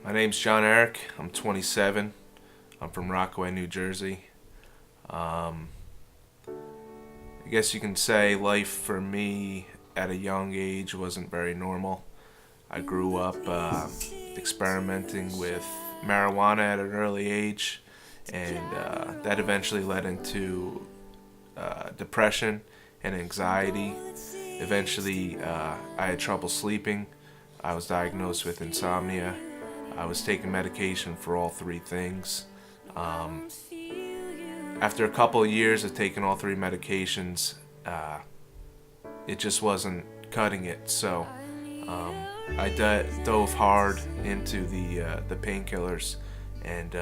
My name's Jon Erik. I'm 27. I'm from Rockaway, New Jersey. I guess you can say life for me at a young age wasn't very normal. I grew up experimenting with marijuana at an early age, and that eventually led into depression and anxiety. Eventually, I had trouble sleeping. I was diagnosed with insomnia. I was taking medication for all three things. After a couple of years of taking all three medications, it just wasn't cutting it. So I dove hard into the painkillers, and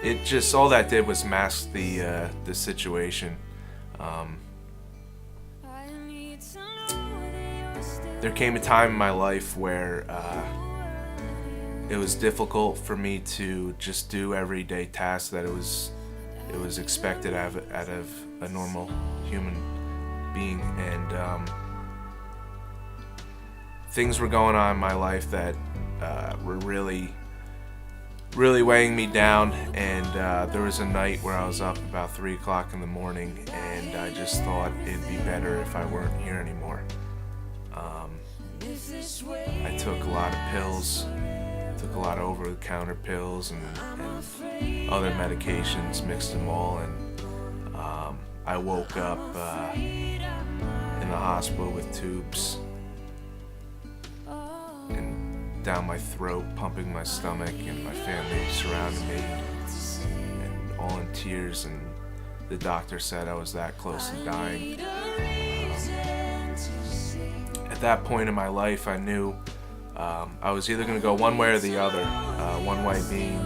it just all that did was mask the situation. There came a time in my life where it was difficult for me to just do everyday tasks that it was expected out of a normal human being, and things were going on in my life that were really weighing me down. And there was a night where I was up about 3 o'clock in the morning, and I just thought it'd be better if I weren't here anymore. I took a lot of pills, took a lot of over-the-counter pills and other medications, mixed them all, and I woke up in the hospital with tubes and down my throat, pumping my stomach, and my family surrounded me and all in tears, and the doctor said I was that close to dying. At that point in my life, I knew I was either going to go one way or the other. One way being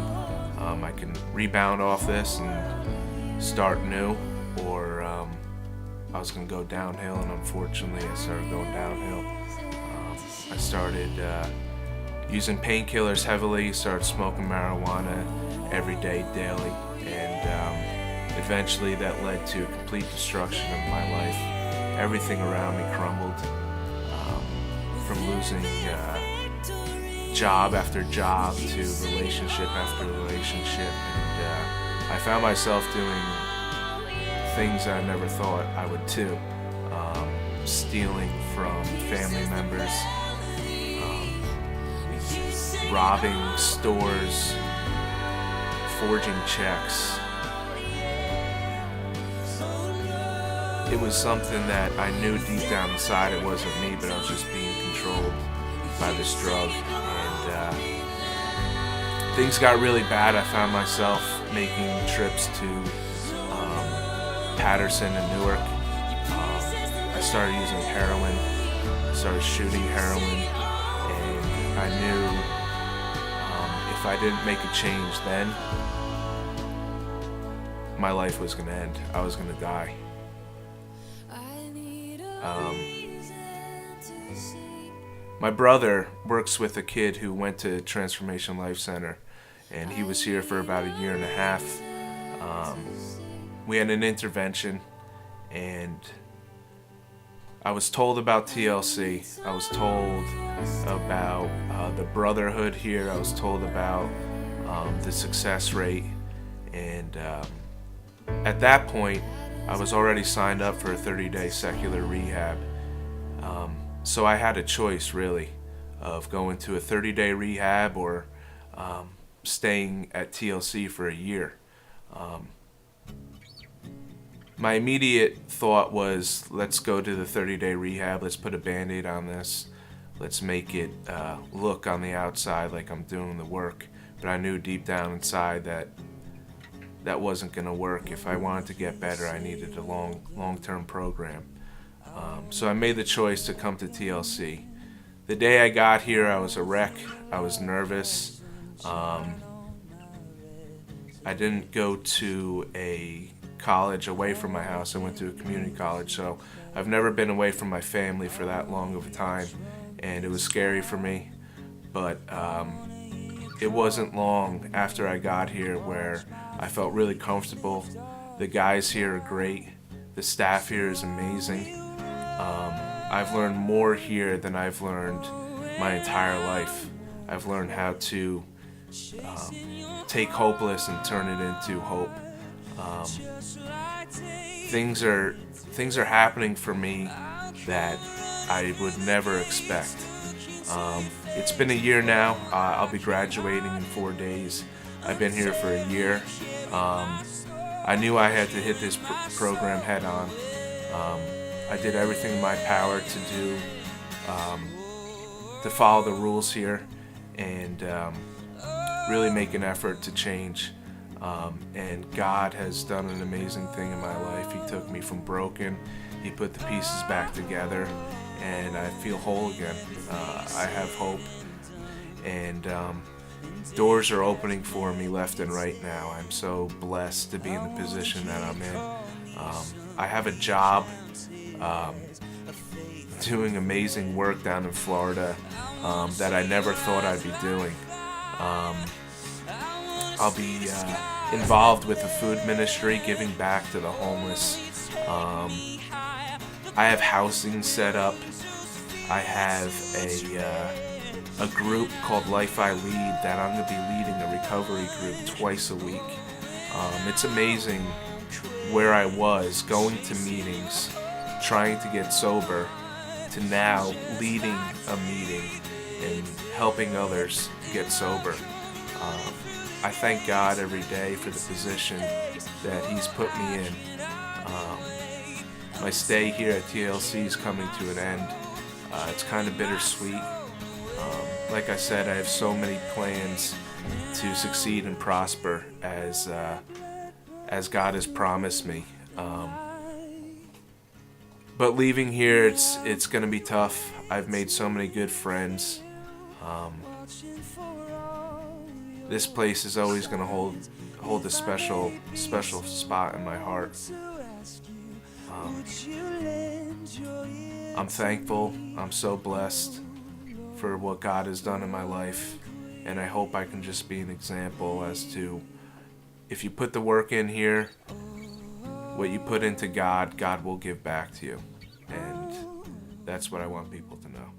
I can rebound off this and start new, or I was going to go downhill, and unfortunately I started going downhill. I started using painkillers heavily, started smoking marijuana every day, daily, and eventually that led to complete destruction of my life. Everything around me crumbled, from losing job after job to relationship after relationship, and I found myself doing things I never thought I would do. Stealing from family members, robbing stores, forging checks. It was something that I knew deep down inside it wasn't me, but I was just being controlled by this drug. And things got really bad. I found myself making trips to Patterson and Newark. I started using heroin, started shooting heroin, and I knew if I didn't make a change then, my life was going to end. I was going to die. My brother works with a kid who went to Transformation Life Center, and he was here for about a year and a half. We had an intervention, and I was told about TLC. I was told about the brotherhood here. I was told about the success rate, and at that point, I was already signed up for a 30-day secular rehab. So I had a choice, really, of going to a 30-day rehab or staying at TLC for a year. My immediate thought was, let's go to the 30-day rehab, let's put a Band-Aid on this, let's make it look on the outside like I'm doing the work. But I knew deep down inside that wasn't going to work. If I wanted to get better, I needed a long-term program. So I made the choice to come to TLC. The day I got here, I was a wreck. I was nervous. I didn't go to a college away from my house. I went to a community college, so I've never been away from my family for that long of a time, and it was scary for me. But it wasn't long after I got here where I felt really comfortable. The guys here are great. The staff here is amazing. I've learned more here than I've learned my entire life. I've learned how to take hopeless and turn it into hope. Um, things are happening for me that I would never expect. It's been a year now. I'll be graduating in 4 days. I've been here for a year. I knew I had to hit this program head on. I did everything in my power to follow the rules here and really make an effort to change. And God has done an amazing thing in my life. He took me from broken. He put the pieces back together, and I feel whole again. I have hope, and doors are opening for me left and right now. I'm so blessed to be in the position that I'm in. I have a job doing amazing work down in Florida that I never thought I'd be doing. I'll be involved with the food ministry, giving back to the homeless. I have housing set up. I have a group called Life I Lead that I'm going to be leading a recovery group twice a week. It's amazing where I was going to meetings, trying to get sober, to now leading a meeting and helping others get sober. I thank God every day for the position that He's put me in. My stay here at TLC is coming to an end. It's kind of bittersweet. Like I said, I have so many plans to succeed and prosper as God has promised me. But leaving here, it's going to be tough. I've made so many good friends. This place is always going to hold a special spot in my heart. I'm thankful. I'm so blessed for what God has done in my life, and I hope I can just be an example as to, if you put the work in here, what you put into God, God will give back to you. And that's what I want people to know.